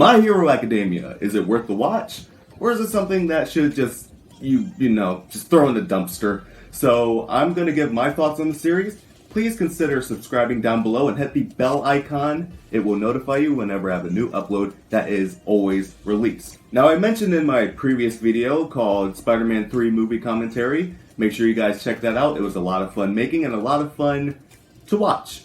My Hero Academia, is it worth the watch? Or is it something that should just, just throw in the dumpster? So I'm going to give my thoughts on the series. Please consider subscribing down below and hit the bell icon. It will notify you whenever I have a new upload that is always released. Now, I mentioned in my previous video called Spider-Man 3 Movie Commentary. Make sure you guys check that out. It was a lot of fun making and a lot of fun to watch.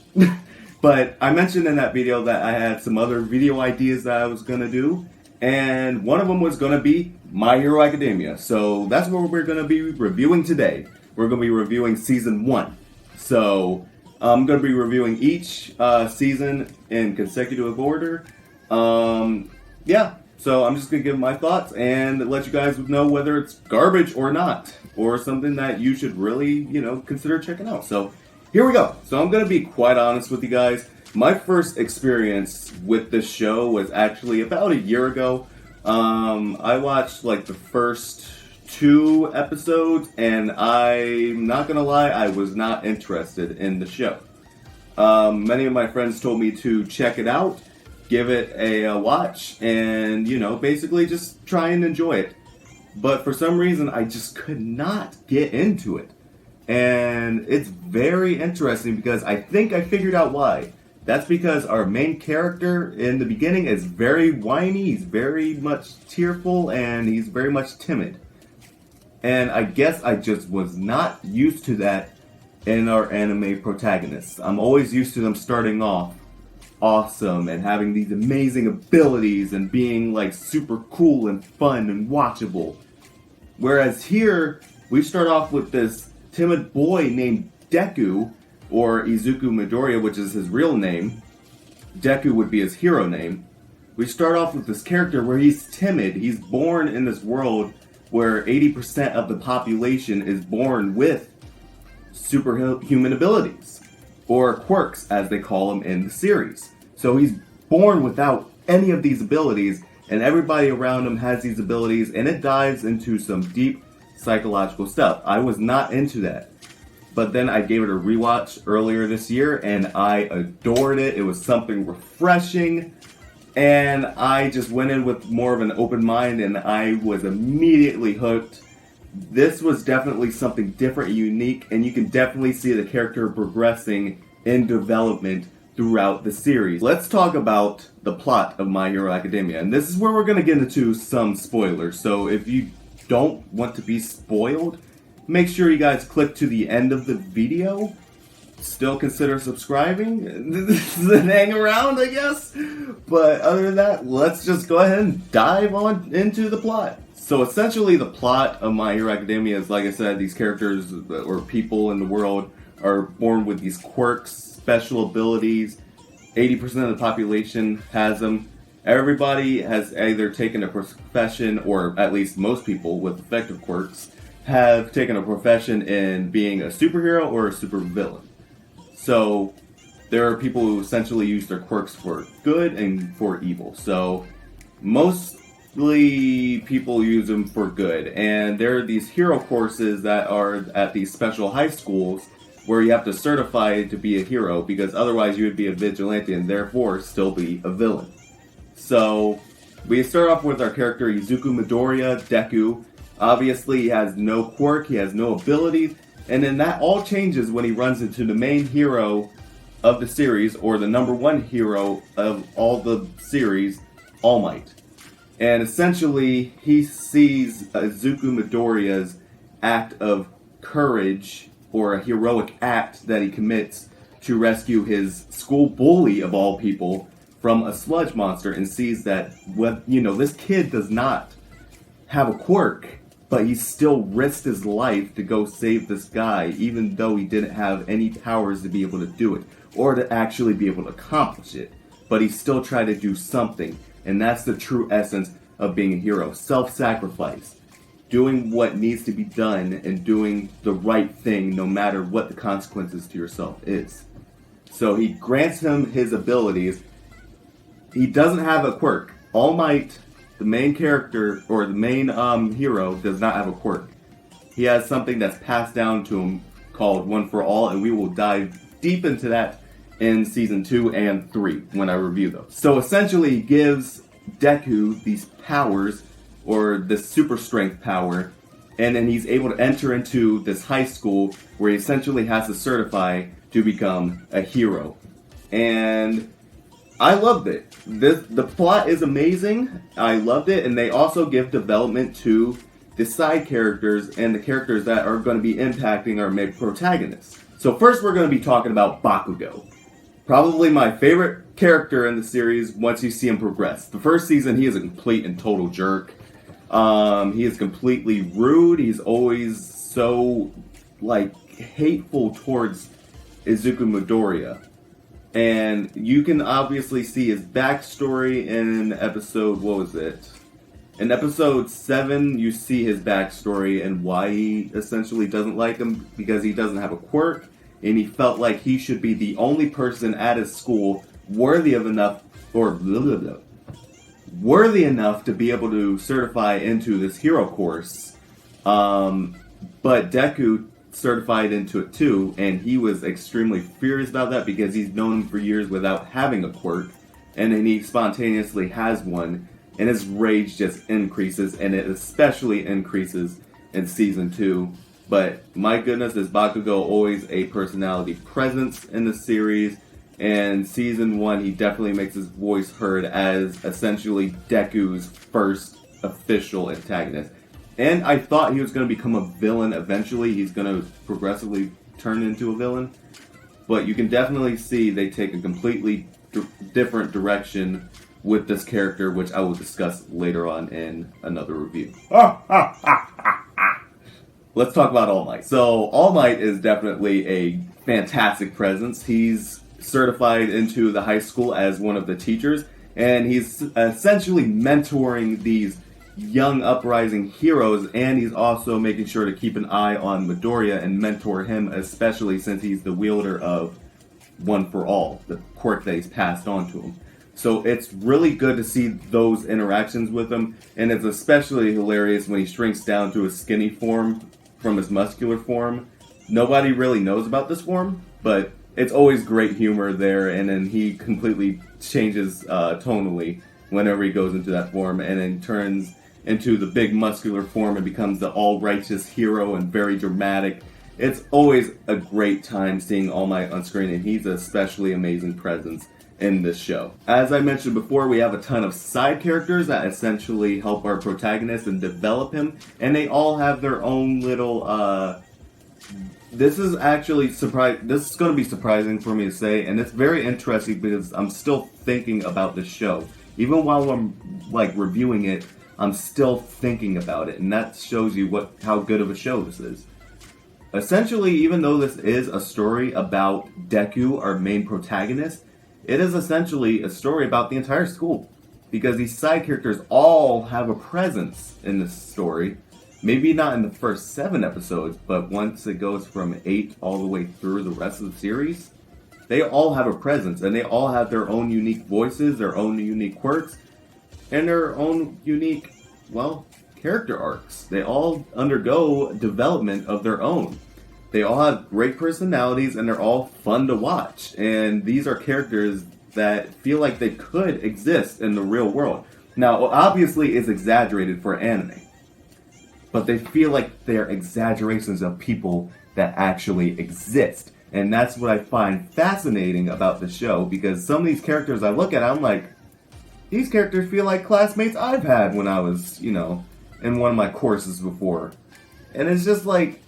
But I mentioned in that video that I had some other video ideas that I was going to do. And one of them was going to be My Hero Academia. So that's what we're going to be reviewing today. We're going to be reviewing Season 1. So I'm going to be reviewing each season in consecutive order. Yeah, so I'm just going to give my thoughts and let you guys know whether it's garbage or not, or something that you should really, consider checking out. So here we go. So I'm going to be quite honest with you guys. My first experience with this show was actually about a year ago. I watched like the first 2 episodes, and I'm not gonna lie, I was not interested in the show. Many of my friends told me to check it out, give it a watch, and basically just try and enjoy it. But for some reason, I just could not get into it. And it's very interesting because I think I figured out why. That's because our main character in the beginning is very whiny, he's very much tearful, and he's very much timid. And I guess I just was not used to that in our anime protagonists. I'm always used to them starting off awesome and having these amazing abilities and being like super cool and fun and watchable. Whereas here, we start off with this timid boy named Deku, or Izuku Midoriya, which is his real name. Deku would be his hero name. We start off with this character where he's timid. He's born in this world where 80% of the population is born with superhuman abilities, or quirks as they call them in the series. So he's born without any of these abilities, and everybody around him has these abilities, and it dives into some deep psychological stuff. I was not into that. But then I gave it a rewatch earlier this year, and I adored it. It was something refreshing. And I just went in with more of an open mind, and I was immediately hooked. This was definitely something different and unique, and you can definitely see the character progressing in development throughout the series. Let's talk about the plot of My Hero Academia, and this is where we're going to get into some spoilers. So if you don't want to be spoiled, make sure you guys click to the end of the video. Still consider subscribing and hang around, I guess. But other than that, let's just go ahead and dive on into the plot. So essentially the plot of My Hero Academia is, like I said, these characters or people in the world are born with these quirks, special abilities. 80% of the population has them. Everybody has either taken a profession, or at least most people with effective quirks have taken a profession in being a superhero or a supervillain. So there are people who essentially use their quirks for good and for evil. So mostly people use them for good. And there are these hero courses that are at these special high schools where you have to certify to be a hero, because otherwise you would be a vigilante and therefore still be a villain. So we start off with our character Izuku Midoriya, Deku. Obviously he has no quirk, he has no abilities. And then that all changes when he runs into the main hero of the series, or the number 1 hero of all the series, All Might. And essentially, he sees Izuku Midoriya's act of courage, or a heroic act that he commits to rescue his school bully, of all people, from a sludge monster, and sees that, this kid does not have a quirk, but he still risked his life to go save this guy, even though he didn't have any powers to be able to do it, or to actually be able to accomplish it. But he still tried to do something, and that's the true essence of being a hero. Self-sacrifice. Doing what needs to be done, and doing the right thing, no matter what the consequences to yourself is. So he grants him his abilities. He doesn't have a quirk. All Might, the main character, or the main hero, does not have a quirk. He has something that's passed down to him called One for All, and we will dive deep into that in Season 2 and 3 when I review those. So essentially, he gives Deku these powers, or this super strength power, and then he's able to enter into this high school where he essentially has to certify to become a hero. And I loved it. The plot is amazing. I loved it, and they also give development to the side characters and the characters that are going to be impacting our main protagonists. So first we're going to be talking about Bakugo. Probably my favorite character in the series once you see him progress. The first season, he is a complete and total jerk. He is completely rude. He's always so, hateful towards Izuku Midoriya. And you can obviously see his backstory in episode, what was it? In episode 7, you see his backstory and why he essentially doesn't like him, because he doesn't have a quirk, and he felt like he should be the only person at his school worthy enough to be able to certify into this hero course. But Deku certified into it too, and he was extremely furious about that because he's known him for years without having a quirk, and then he spontaneously has one, and his rage just increases, and it especially increases in Season 2. But my goodness, is Bakugo always a personality presence in the series, and Season 1 he definitely makes his voice heard as essentially Deku's first official antagonist. And I thought he was going to become a villain eventually. He's going to progressively turn into a villain. But you can definitely see they take a completely different direction with this character, which I will discuss later on in another review. Let's talk about All Might. So, All Might is definitely a fantastic presence. He's certified into the high school as one of the teachers, and he's essentially mentoring these young uprising heroes, and he's also making sure to keep an eye on Midoriya and mentor him, especially since he's the wielder of One for All, the quirk that he's passed on to him. So it's really good to see those interactions with him, and it's especially hilarious when he shrinks down to his skinny form from his muscular form. Nobody really knows about this form, but it's always great humor there, and then he completely changes tonally whenever he goes into that form, and then turns into the big muscular form and becomes the all-righteous hero and very dramatic. It's always a great time seeing All Might on screen, and he's an especially amazing presence in this show. As I mentioned before, we have a ton of side characters that essentially help our protagonist and develop him, and they all have their own little, this is actually this is going to be surprising for me to say, and it's very interesting because I'm still thinking about this show. Even while I'm, reviewing it, I'm still thinking about it, and that shows you how good of a show this is. Essentially, even though this is a story about Deku, our main protagonist, it is essentially a story about the entire school, because these side characters all have a presence in this story. Maybe not in the first 7 episodes, but once it goes from 8 all the way through the rest of the series, they all have a presence, and they all have their own unique voices, their own unique quirks, and their own unique, character arcs. They all undergo development of their own. They all have great personalities, and they're all fun to watch. And these are characters that feel like they could exist in the real world. Now, obviously, it's exaggerated for anime, but they feel like they're exaggerations of people that actually exist. And that's what I find fascinating about the show, because some of these characters I look at, I'm like, these characters feel like classmates I've had when I was, in one of my courses before. And it's just like,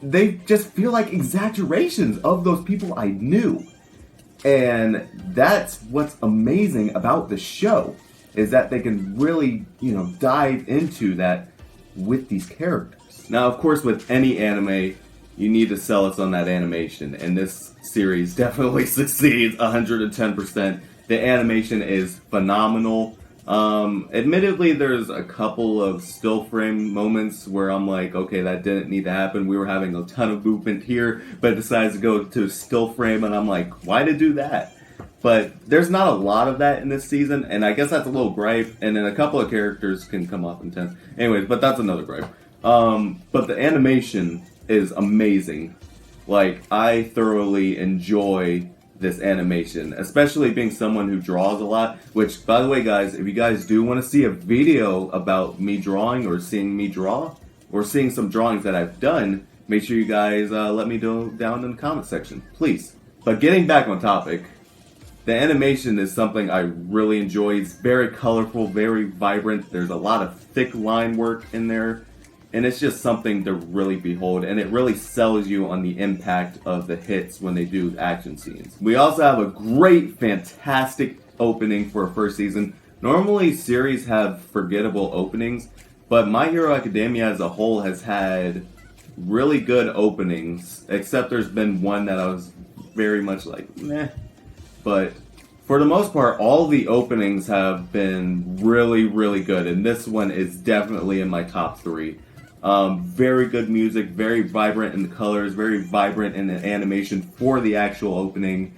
they just feel like exaggerations of those people I knew. And that's what's amazing about the show, is that they can really, dive into that with these characters. Now, of course, with any anime, you need to sell us on that animation, and this series definitely succeeds 110%. The animation is phenomenal. Admittedly, there's a couple of still frame moments where I'm like, okay, that didn't need to happen. We were having a ton of movement here, but it decides to go to still frame, and I'm like, why to do that? But there's not a lot of that in this season, and I guess that's a little gripe, and then a couple of characters can come off intense. Anyways, but that's another gripe. But the animation is amazing. I thoroughly enjoy this animation, especially being someone who draws a lot, which, by the way, guys, if you guys do want to see a video about me drawing or seeing me draw or seeing some drawings that I've done, make sure you guys let me know down in the comment section, please. But getting back on topic, the animation is something I really enjoy. It's very colorful, very vibrant. There's a lot of thick line work in there. And it's just something to really behold, and it really sells you on the impact of the hits when they do action scenes. We also have a great, fantastic opening for a first season. Normally, series have forgettable openings, but My Hero Academia as a whole has had really good openings, except there's been one that I was very much like, meh. But for the most part, all the openings have been really, really good, and this one is definitely in my top 3. Very good music, very vibrant in the colors, very vibrant in the animation for the actual opening,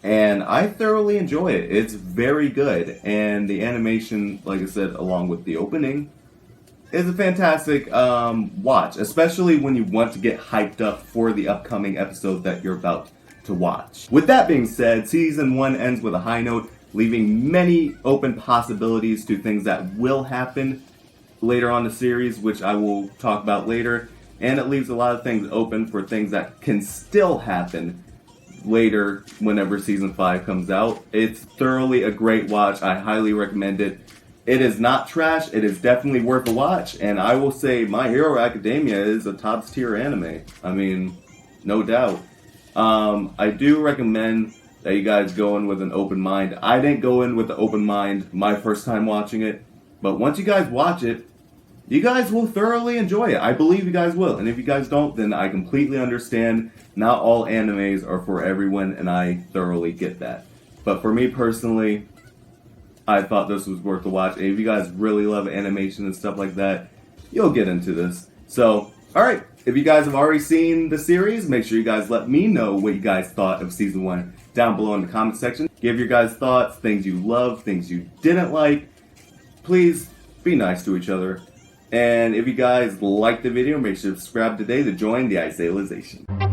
and I thoroughly enjoy it. It's very good, and the animation, like I said, along with the opening, is a fantastic watch, especially when you want to get hyped up for the upcoming episode that you're about to watch. With that being said, Season 1 ends with a high note, leaving many open possibilities to things that will happen later on the series, which I will talk about later, and it leaves a lot of things open for things that can still happen later whenever Season 5 comes out. It's thoroughly a great watch. I highly recommend it. It is not trash. It is definitely worth a watch, and I will say My Hero Academia is a top tier anime. I mean, no doubt. I do recommend that you guys go in with an open mind. I didn't go in with an open mind my first time watching it, but once you guys watch it, you guys will thoroughly enjoy it. I believe you guys will. And if you guys don't, then I completely understand. Not all animes are for everyone, and I thoroughly get that. But for me personally, I thought this was worth a watch. And if you guys really love animation and stuff like that, you'll get into this. So, alright. If you guys have already seen the series, make sure you guys let me know what you guys thought of Season 1 down below in the comment section. Give your guys' thoughts, things you love, things you didn't like. Please be nice to each other. And if you guys liked the video, make sure to subscribe today to join the Isaiahization.